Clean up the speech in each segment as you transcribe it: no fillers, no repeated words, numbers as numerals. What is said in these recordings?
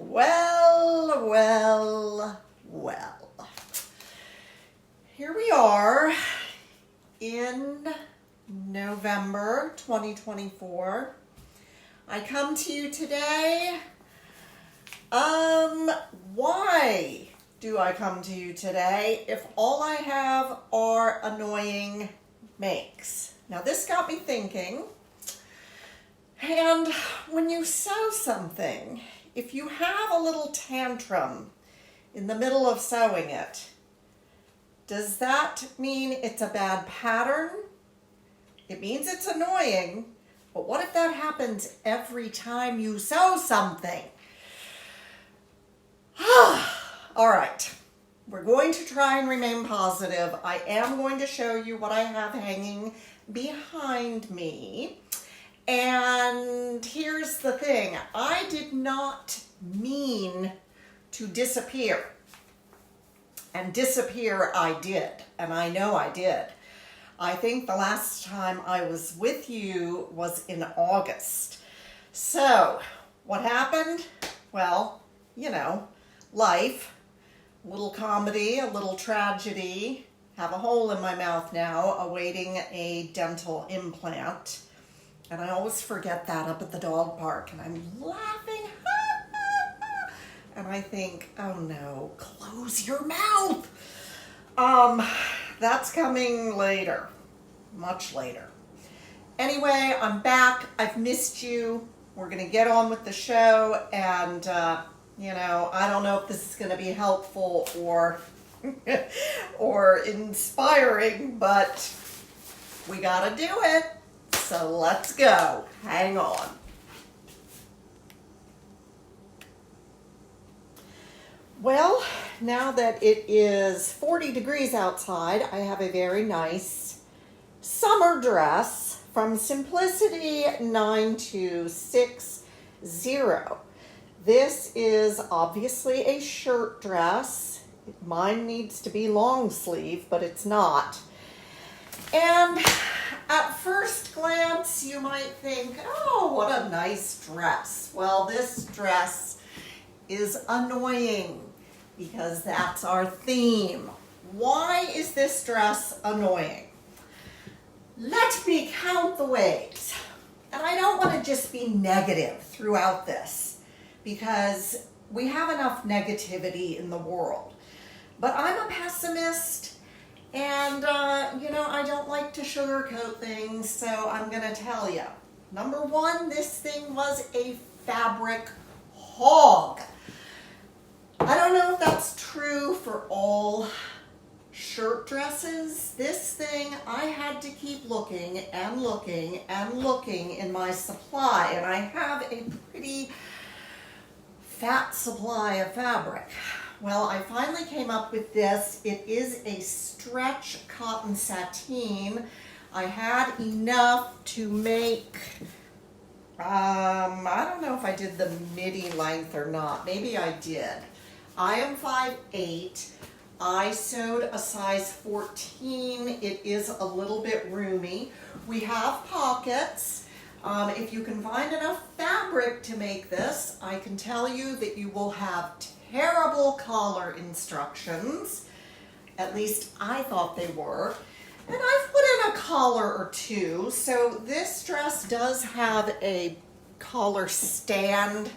Well, well, well. Here we are in November 2024. I come to you today. Why do I come to you today if all I have are annoying makes? Now this got me thinking. And when you sew something, if you have a little tantrum in the middle of sewing it, does that mean it's a bad pattern? It means it's annoying, but what if that happens every time you sew something? All right, we're going to try and remain positive. I am going to show you what I have hanging behind me. And here's the thing, I did not mean to disappear. And disappear I did, and I know I did. I think the last time I was with you was in August. So, what happened? Well, you know, life, a little comedy, a little tragedy. Have a hole in my mouth now, awaiting a dental implant. And I always forget that up at the dog park, and I'm laughing. And I think, oh no, close your mouth. That's coming later, much later. Anyway, I'm back. I've missed you. We're going to get on with the show, and you know, I don't know if this is going to be helpful or or inspiring, but we got to do it. So let's go. Hang on. Well, now that it is 40 degrees outside, I have a very nice summer dress from Simplicity 9260. This is obviously a shirt dress. Mine needs to be long sleeve, but it's not. And at first glance, you might think, oh, what a nice dress. Well, this dress is annoying because that's our theme. Why is this dress annoying? Let me count the ways. And I don't want to just be negative throughout this because we have enough negativity in the world. But I'm a pessimist. And, you know, I don't like to sugarcoat things, so I'm going to tell you. Number one, this thing was a fabric hog. I don't know if that's true for all shirt dresses. This thing, I had to keep looking and looking and looking in my supply, and I have a pretty fat supply of fabric. Well, I finally came up with this. It is a stretch cotton sateen. I had enough to make, I don't know if I did the midi length or not. Maybe I did. I am 5'8". I sewed a size 14. It is a little bit roomy. We have pockets. If you can find enough fabric to make this, I can tell you that you will have terrible collar instructions. At least I thought they were. And I've put in a collar or two. So this dress does have a collar stand,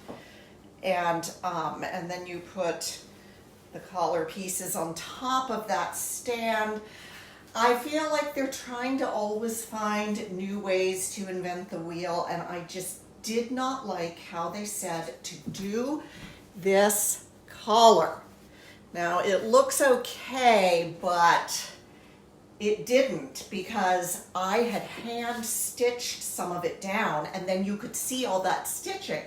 and then you put the collar pieces on top of that stand. I feel like they're trying to always find new ways to invent the wheel, and I just did not like how they said to do this collar. Now it looks okay, but it didn't, because I had hand stitched some of it down, and then you could see all that stitching.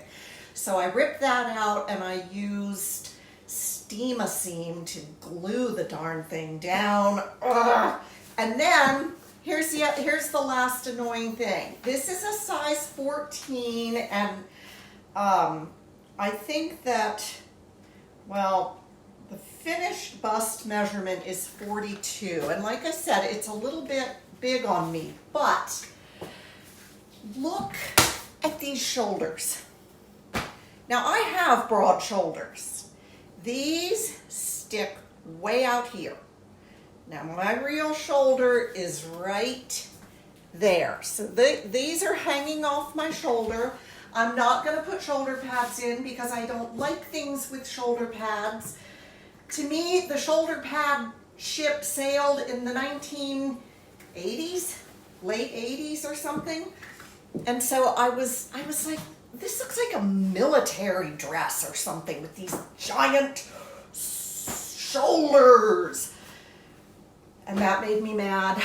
So I ripped that out and I used steam-a-seam to glue the darn thing down. Ugh. And then here's the last annoying thing. This is a size 14, and I think that, well, the finished bust measurement is 42. And like I said, it's a little bit big on me, but look at these shoulders. Now I have broad shoulders. These stick way out here. Now my real shoulder is right there. So these are hanging off my shoulder. I'm not going to put shoulder pads in because I don't like things with shoulder pads. To me, the shoulder pad ship sailed in the 1980s, late 80s or something. And so I was like, this looks like a military dress or something with these giant shoulders. And that made me mad.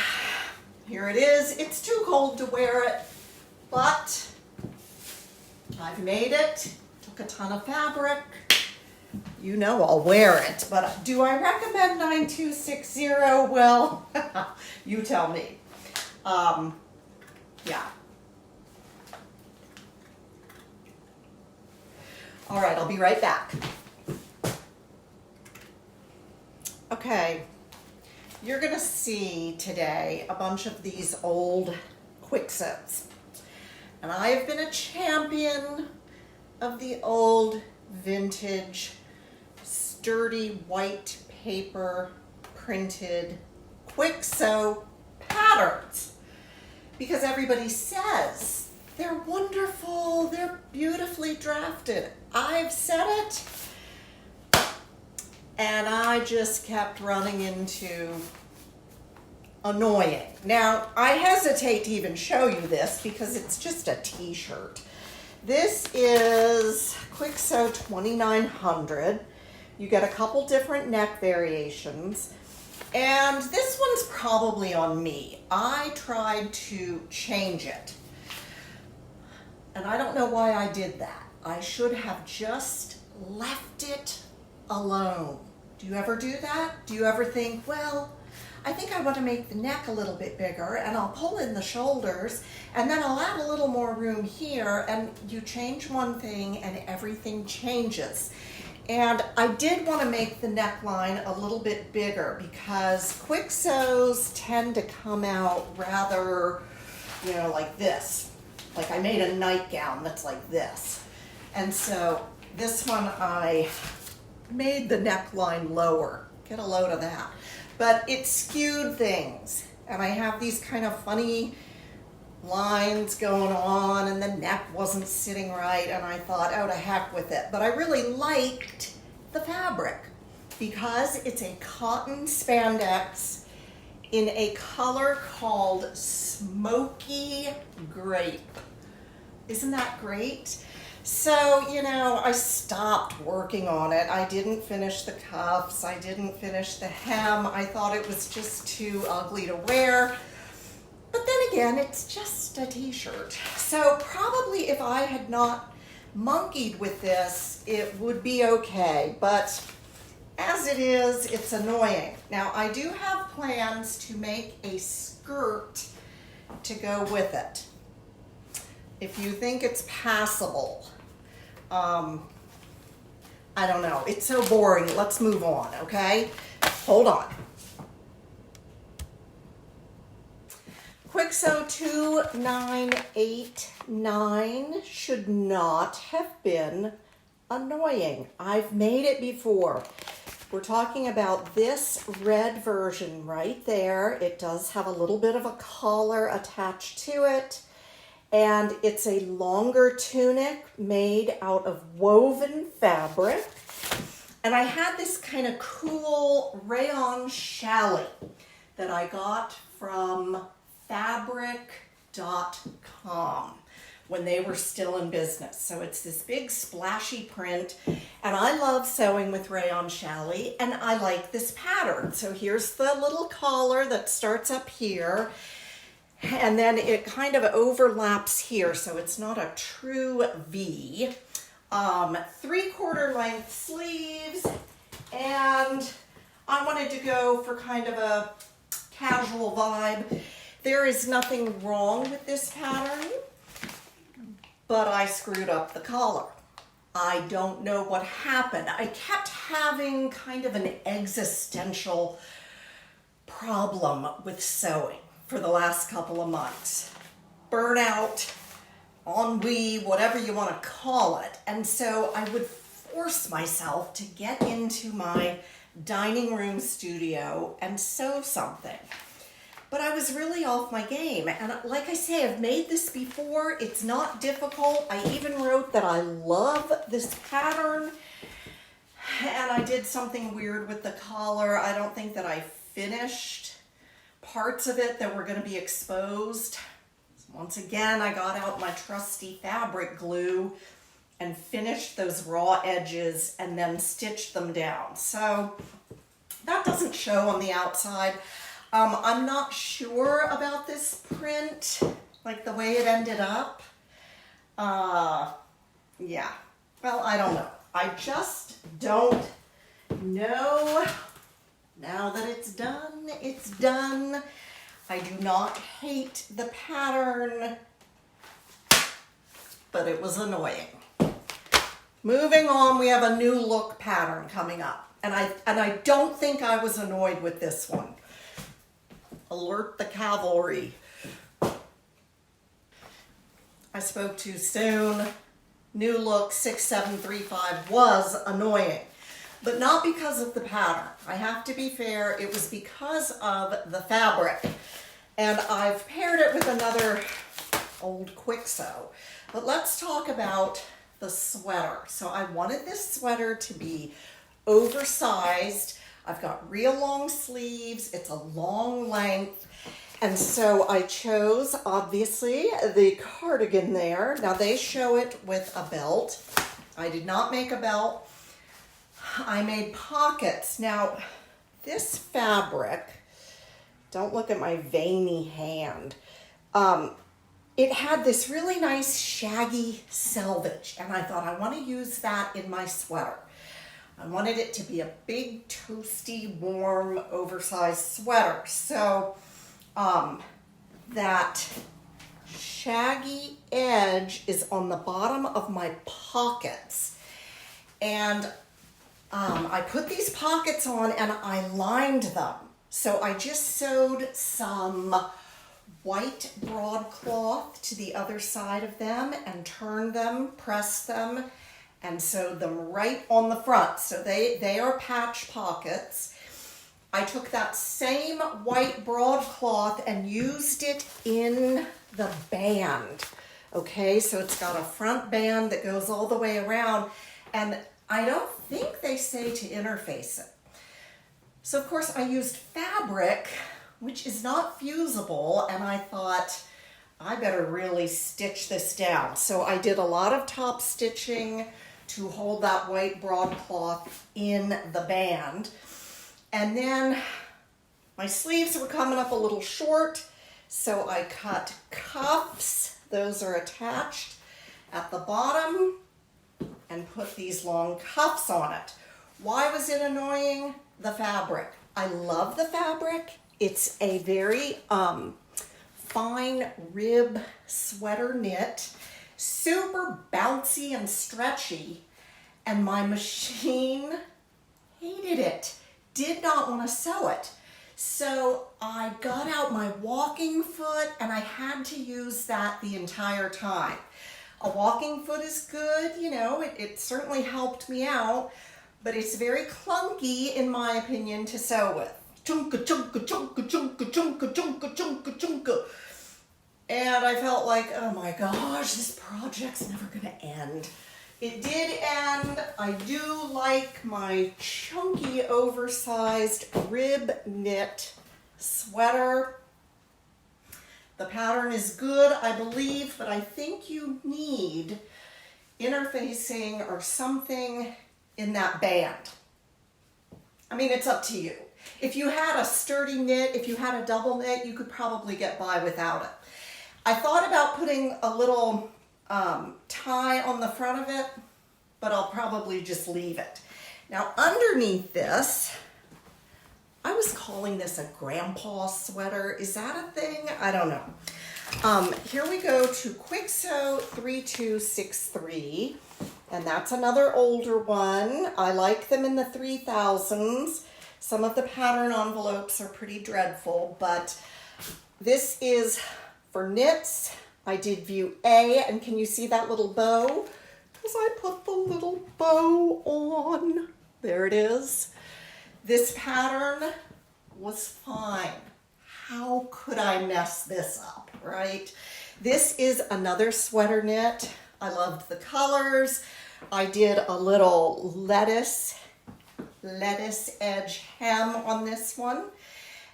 Here it is. It's too cold to wear it, but I've made it. Took a ton of fabric. You know I'll wear it, but do I recommend 9260? Well, you tell me. Yeah. All right, I'll be right back. Okay, you're gonna see today a bunch of these old Kwik Sews. And I have been a champion of the old vintage sturdy white paper printed Kwik Sew patterns because everybody says they're wonderful, they're beautifully drafted. I've said it, and I just kept running into annoying. Now, I hesitate to even show you this because it's just a t-shirt. This is Kwik Sew 2900. You get a couple different neck variations, and this one's probably on me. I tried to change it, and I don't know why I did that. I should have just left it alone. Do you ever do that? Do you ever think, well, I think I want to make the neck a little bit bigger and I'll pull in the shoulders and then I'll add a little more room here, and you change one thing and everything changes. And I did want to make the neckline a little bit bigger because Kwik Sews tend to come out rather, you know, like this. Like I made a nightgown that's like this. And so this one I made the neckline lower. Get a load of that. But it skewed things. And I have these kind of funny lines going on and the neck wasn't sitting right, and I thought, oh, to heck with it. But I really liked the fabric because it's a cotton spandex in a color called smoky grape. Isn't that great? So, you know, I stopped working on it. I didn't finish the cuffs. I didn't finish the hem. I thought it was just too ugly to wear. But then again, it's just a t-shirt. So probably if I had not monkeyed with this, it would be okay. But as it is, it's annoying. Now, I do have plans to make a skirt to go with it. If you think it's passable, I don't know. It's so boring. Let's move on, okay? Hold on. Kwik Sew 2989 should not have been annoying. I've made it before. We're talking about this red version right there. It does have a little bit of a collar attached to it. And it's a longer tunic made out of woven fabric. And I had this kind of cool rayon challis that I got from fabric.com when they were still in business. So it's this big splashy print, and I love sewing with rayon challis, and I like this pattern. So here's the little collar that starts up here, and then it kind of overlaps here, so it's not a true V. 3/4 length sleeves, and I wanted to go for kind of a casual vibe. There is nothing wrong with this pattern, but I screwed up the collar. I don't know what happened. I kept having kind of an existential problem with sewing for the last couple of months. Burnout, ennui, whatever you want to call it. And so I would force myself to get into my dining room studio and sew something. But I was really off my game. And like I say, I've made this before. It's not difficult. I even wrote that I love this pattern. And I did something weird with the collar. I don't think that I finished parts of it that were going to be exposed. Once again, I got out my trusty fabric glue and finished those raw edges and then stitched them down. So that doesn't show on the outside. I'm not sure about this print, like the way it ended up. Yeah, well, I don't know. I just don't know. Now that it's done, it's done. I do not hate the pattern, but it was annoying. Moving on, we have a new look pattern coming up. And I don't think I was annoyed with this one. Alert the cavalry. I spoke too soon. New look 6735 was annoying, but not because of the pattern. I have to be fair, it was because of the fabric. And I've paired it with another old Kwik Sew. But let's talk about the sweater. So I wanted this sweater to be oversized. I've got real long sleeves. It's a long length. And so I chose, obviously, the cardigan there. Now they show it with a belt. I did not make a belt. I made pockets. Now, this fabric, don't look at my veiny hand. It had this really nice shaggy selvage, and I thought I want to use that in my sweater. I wanted it to be a big, toasty, warm, oversized sweater. So that shaggy edge is on the bottom of my pockets. And I put these pockets on and I lined them. So I just sewed some white broadcloth to the other side of them and turned them, pressed them, and sewed them right on the front. So they are patch pockets. I took that same white broadcloth and used it in the band. Okay, so it's got a front band that goes all the way around, and I don't think they say to interface it. So of course I used fabric, which is not fusible, and I thought I better really stitch this down. So I did a lot of top stitching to hold that white broadcloth in the band. And then my sleeves were coming up a little short, so I cut cuffs. Those are attached at the bottom, and put these long cuffs on it. Why was it annoying? The fabric. I love the fabric. It's a very fine rib sweater knit, super bouncy and stretchy, and my machine hated it. Did not want to sew it. So I got out my walking foot and I had to use that the entire time. A walking foot is good, you know, it certainly helped me out, but it's very clunky in my opinion to sew with. Chunka, chunka, chunka, chunka, chunka, chunka, chunka, chunka. And I felt like, oh my gosh, this project's never gonna end. It did end. I do like my chunky, oversized rib knit sweater. The pattern is good, I believe, but I think you need interfacing or something in that band. I mean, it's up to you. If you had a sturdy knit, if you had a double knit, you could probably get by without it. I thought about putting a little tie on the front of it, but I'll probably just leave it. Now underneath this, I was calling this a grandpa sweater. Is that a thing? I don't know. Here we go to Kwik Sew 3263, and that's another older one. I like them in the 3000s. Some of the pattern envelopes are pretty dreadful, but this is for knits, I did view A, and can you see that little bow? Because I put the little bow on. There it is. This pattern was fine. How could I mess this up, right? This is another sweater knit. I loved the colors. I did a little lettuce edge hem on this one.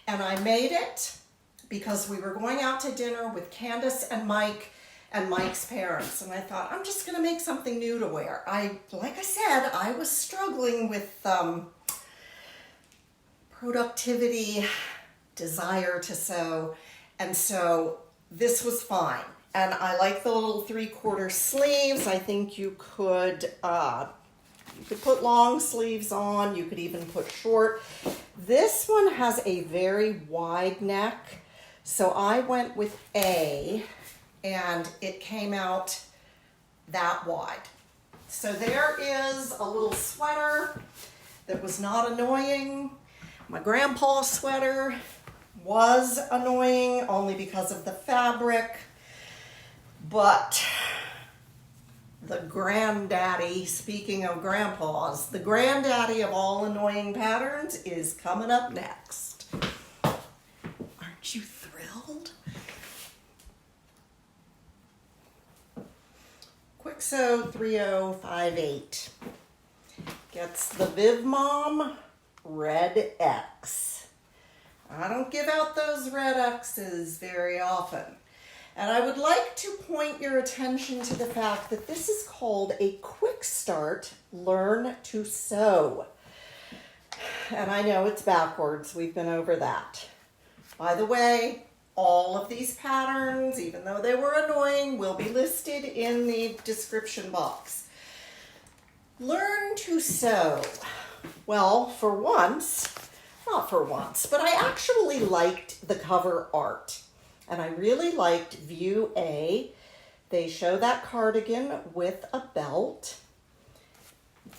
And I made it because we were going out to dinner with Candace and Mike and Mike's parents. And I thought, I'm just gonna make something new to wear. Like I said, I was struggling with productivity, desire to sew. And so this was fine. And I like the little 3/4 sleeves. I think you could put long sleeves on. You could even put short. This one has a very wide neck. So I went with A, and it came out that wide. So there is a little sweater that was not annoying. My grandpa's sweater was annoying only because of the fabric, but the granddaddy, speaking of grandpas, the granddaddy of all annoying patterns is coming up next. Aren't you thrilled? Kwik Sew 3058 gets the Viv Mom Red X. I don't give out those red X's very often. And I would like to point your attention to the fact that this is called a Quick Start Learn to Sew. And I know it's backwards. We've been over that. By the way, all of these patterns, even though they were annoying, will be listed in the description box. Learn to sew. Well, for once, not for once, but I actually liked the cover art. And I really liked view A. They show that cardigan with a belt.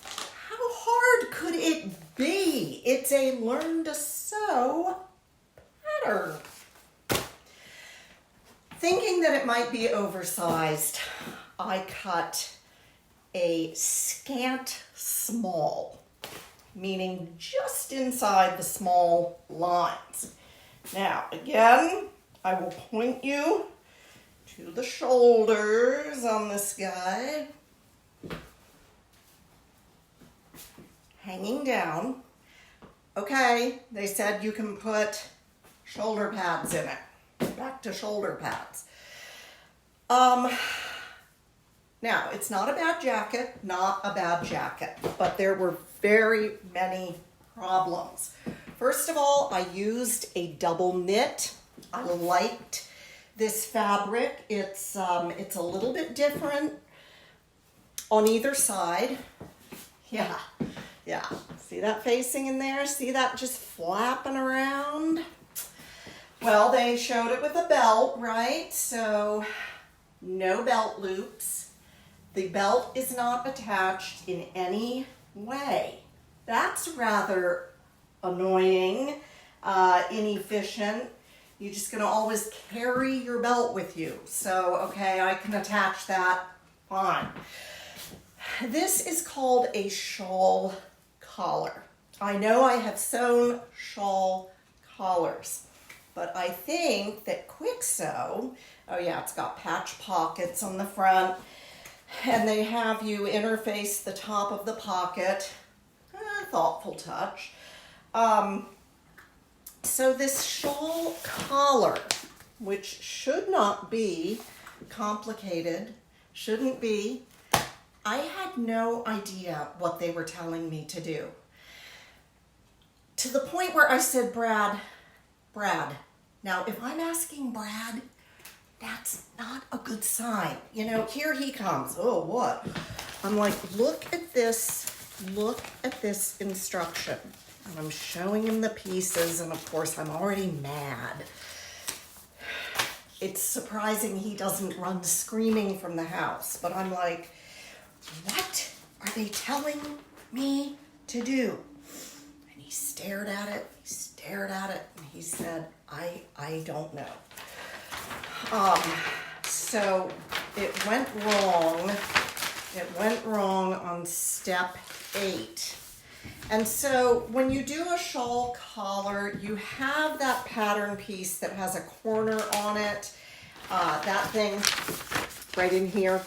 How hard could it be? It's a learn to sew pattern. Thinking that it might be oversized, I cut a scant small, meaning just inside the small lines. Now, again, I will point you to the shoulders on this guy. Hanging down. Okay, they said you can put shoulder pads in it. Back to shoulder pads. Now, it's not a bad jacket, but there were very many problems. First of all, I used a double knit. I liked this fabric. It's a little bit different on either side. Yeah. See that facing in there? See that just flapping around? Well, they showed it with a belt, right? So no belt loops. The belt is not attached in any way. That's rather annoying, inefficient. You're just gonna always carry your belt with you. So, okay, I can attach that, fine. This is called a shawl collar. I know I have sewn shawl collars, but I think that Kwik Sew, oh yeah, it's got patch pockets on the front, and they have you interface the top of the pocket. Thoughtful touch. So this shawl collar, which should not be complicated, shouldn't be, I had no idea what they were telling me to do. To the point where I said, Brad. Now, if I'm asking Brad, that's not a good sign. You know, here he comes. Oh, what? I'm like, look at this instruction. And I'm showing him the pieces, and of course I'm already mad. It's surprising he doesn't run screaming from the house, but I'm like, what are they telling me to do? And he stared at it, and he said, I don't know. So it went wrong. It went wrong on step 8. And so when you do a shawl collar, you have that pattern piece that has a corner on it. That thing right in here.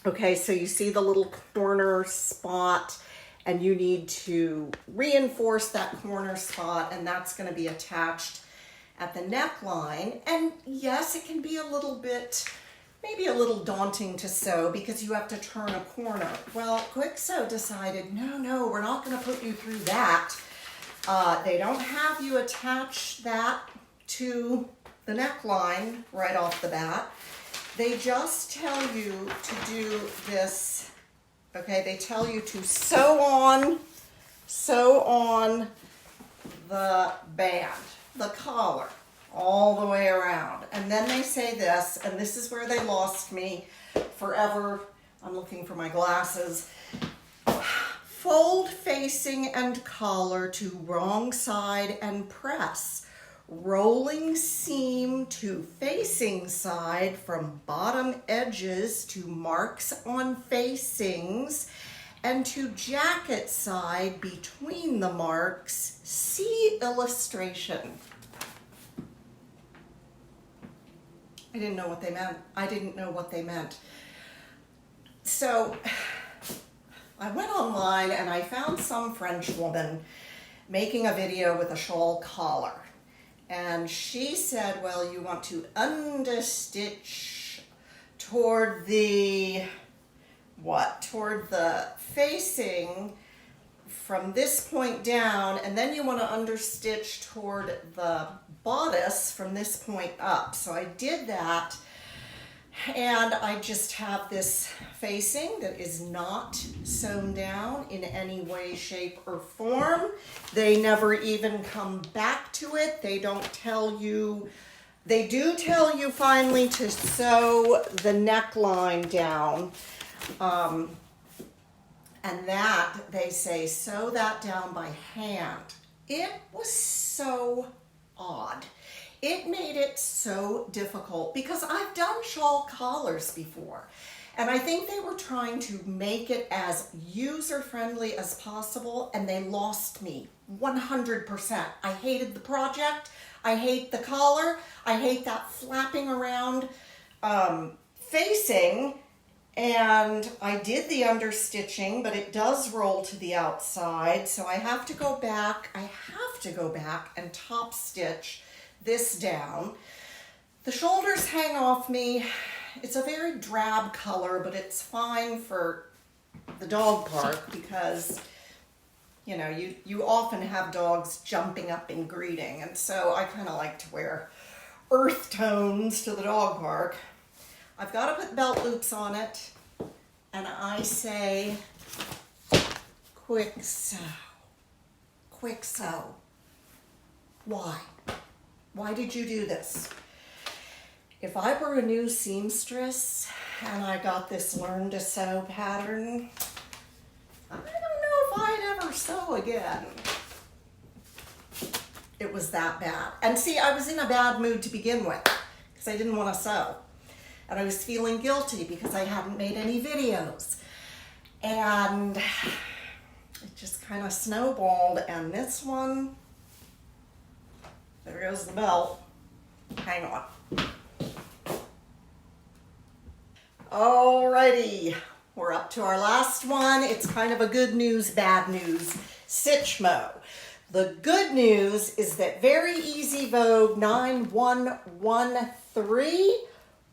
Okay, so you see the little corner spot, and you need to reinforce that corner spot, and that's going to be attached at the neckline. And yes, it can be a little bit, maybe a little daunting to sew because you have to turn a corner. Well, Kwik Sew decided, no, we're not going to put you through that. They don't have you attach that to the neckline right off the bat. They just tell you to do this, okay? They tell you to sew on the band, the collar, all the way around. And then they say this, and this is where they lost me forever. I'm looking for my glasses. Fold facing and collar to wrong side and press. Rolling seam to facing side from bottom edges to marks on facings and to jacket side between the marks. See illustration. I didn't know what they meant. I didn't know what they meant. So I went online and I found some French woman making a video with a shawl collar. And she said, well, you want to understitch toward the, toward the facing from this point down, and then you want to understitch toward the bodice from this point up. So I did that, and I just have this facing that is not sewn down in any way, shape, or form. They never even come back to it. They don't tell you, they do tell you finally to sew the neckline down. And that, they say, sew that down by hand. It was so odd. It made it so difficult because I've done shawl collars before. And I think they were trying to make it as user-friendly as possible, and they lost me 100%. I hated the project. I hate the collar. I hate that flapping around facing. And I did the understitching, but it does roll to the outside. So I have to go back. And top stitch this down. The shoulders hang off me. It's a very drab color, but it's fine for the dog park because, you know, you often have dogs jumping up and greeting. And so I kind of like to wear earth tones to the dog park. I've got to put belt loops on it. And I say, Kwik Sew. Kwik Sew. Why? Why did you do this? If I were a new seamstress and I got this learn to sew pattern, I don't know if I'd ever sew again. It was that bad. And see, I was in a bad mood to begin with because I didn't want to sew. And I was feeling guilty because I hadn't made any videos. And it just kind of snowballed. And this one, there goes the belt. Hang on. Alrighty, we're up to our last one. It's kind of a good news, bad news stitch mow. The good news is that Very Easy Vogue 9113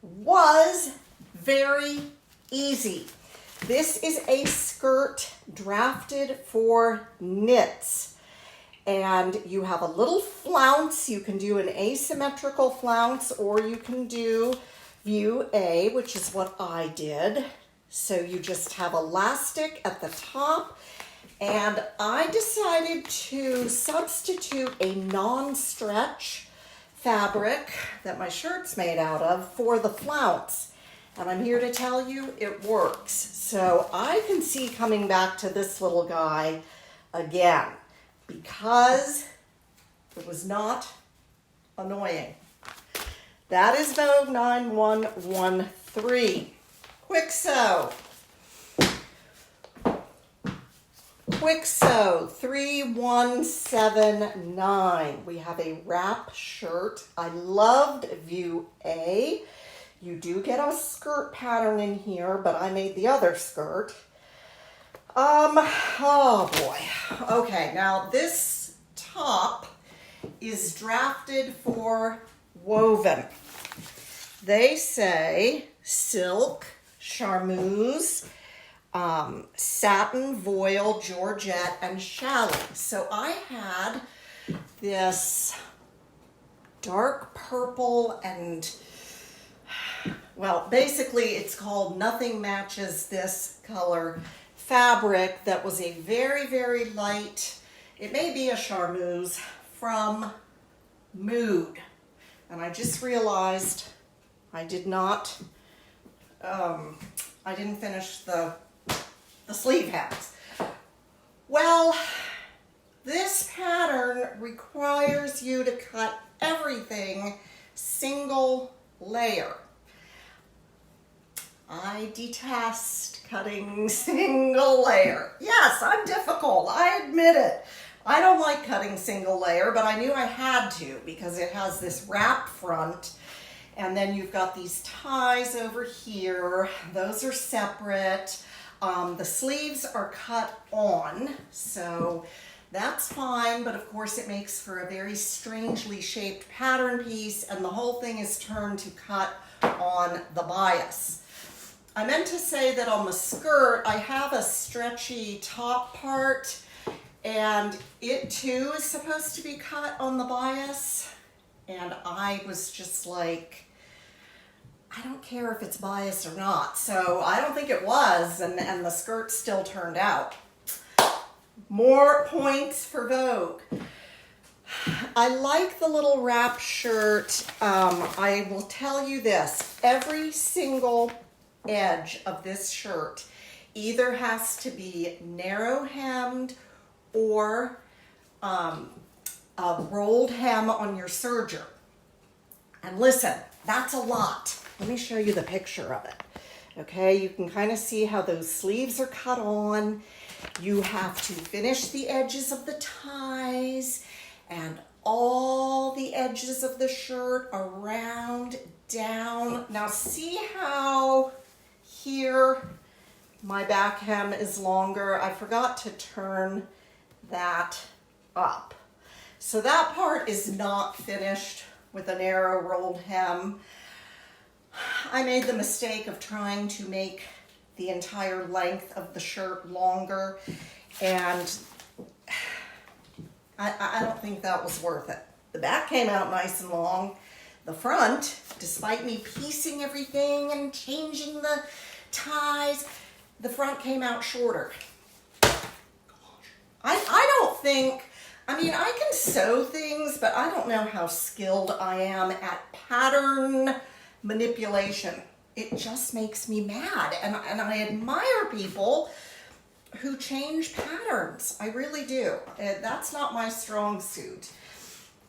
was very easy. This is a skirt drafted for knits. And you have a little flounce. You can do an asymmetrical flounce, or you can do view A, which is what I did. So you just have elastic at the top. And I decided to substitute a non-stretch fabric that my shirt's made out of for the flounce. And I'm here to tell you it works. So I can see coming back to this little guy again because it was not annoying. That is Vogue 9113. Kwik Sew. Kwik Sew 3179. We have a wrap shirt. I loved view A. You do get a skirt pattern in here, but I made the other skirt. Oh boy. Okay, now this top is drafted for woven. They say silk, charmeuse, satin, voile, georgette, and challis. So I had this dark purple and, well, basically it's called Nothing Matches This Color fabric that was a very, very light, it may be a charmeuse from Mood. And I just realized I didn't finish the sleeve hems. Well, this pattern requires you to cut everything single layer. I detest cutting single layer. Yes, I'm difficult, I admit it. I don't like cutting single layer, but I knew I had to because it has this wrap front, and then you've got these ties over here. Those are separate. The sleeves are cut on, so that's fine, but of course it makes for a very strangely shaped pattern piece, and the whole thing is turned to cut on the bias. I meant to say that on the skirt, I have a stretchy top part, and it too is supposed to be cut on the bias. And I was just like, I don't care if it's bias or not. So I don't think it was, and the skirt still turned out. More points for Vogue. I like the little wrap shirt. I will tell you this, every single edge of this shirt either has to be narrow hemmed or a rolled hem on your serger. And listen, that's a lot. Let me show you the picture of it. Okay, you can kind of see how those sleeves are cut on. You have to finish the edges of the ties and all the edges of the shirt around, down. Now see how here my back hem is longer. I forgot to turn that up. So that part is not finished with a narrow rolled hem. I made the mistake of trying to make the entire length of the shirt longer, and I don't think that was worth it. The back came out nice and long. The front, despite me piecing everything and changing the ties, the front came out shorter. I don't think, I mean, I can sew things, but I don't know how skilled I am at pattern manipulation. It just makes me mad, and I admire people who change patterns. I really do. That's not my strong suit.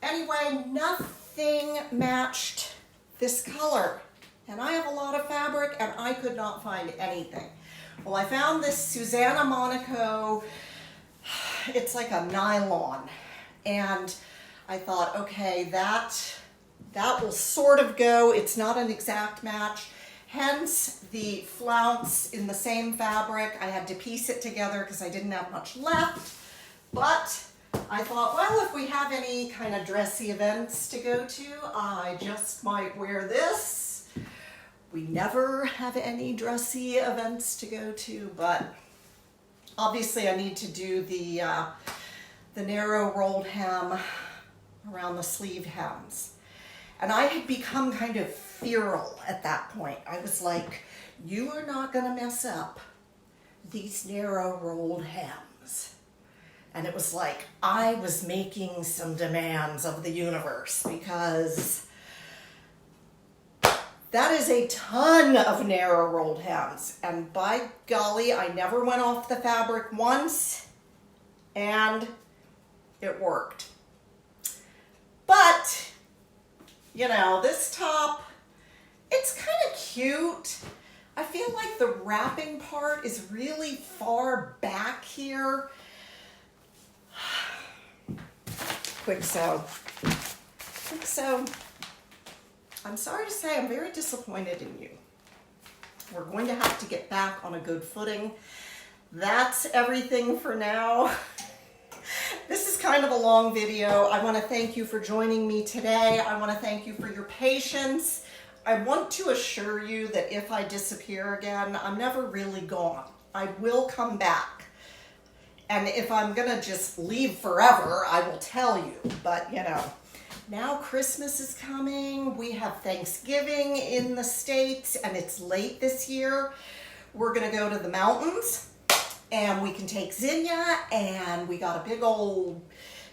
Anyway, nothing matched this color, and I have a lot of fabric, and I could not find anything. Well, I found this Susanna Monaco. It's like a nylon, and I thought, okay, that will sort of go. It's not an exact match. Hence the flounce in the same fabric. I had to piece it together because I didn't have much left. But I thought, well, if we have any kind of dressy events to go to, I just might wear this. We never have any dressy events to go to, but obviously I need to do the narrow rolled hem around the sleeve hems. And I had become kind of feral at that point. I was like, you are not gonna mess up these narrow rolled hems. And it was like, I was making some demands of the universe, because that is a ton of narrow rolled hems. And by golly, I never went off the fabric once, and it worked. But You know, this top, it's kind of cute. I feel like the wrapping part is really far back here. Kwik Sew. Kwik Sew. I'm sorry to say I'm very disappointed in you. We're going to have to get back on a good footing. That's everything for now. This is kind of a long video. I want to thank you for joining me today. I want to thank you for your patience. I want to assure you that if I disappear again, I'm never really gone. I will come back. And if I'm gonna just leave forever, I will tell you. But you know, now Christmas is coming. We have Thanksgiving in the States and it's late this year. We're gonna go to the mountains and we can take Zinnia, and we got a big old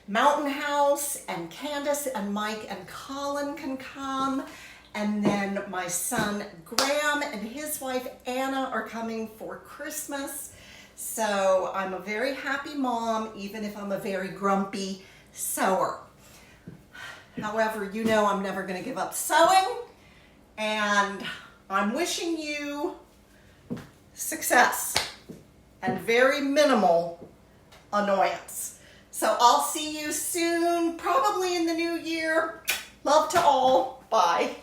mountain house, and Candace and Mike and Colin can come. And then my son Graham and his wife Anna are coming for Christmas. So I'm a very happy mom, even if I'm a very grumpy sewer. However, you know I'm never going to give up sewing, and I'm wishing you success and very minimal annoyance. So I'll see you soon, probably in the new year. Love to all. Bye.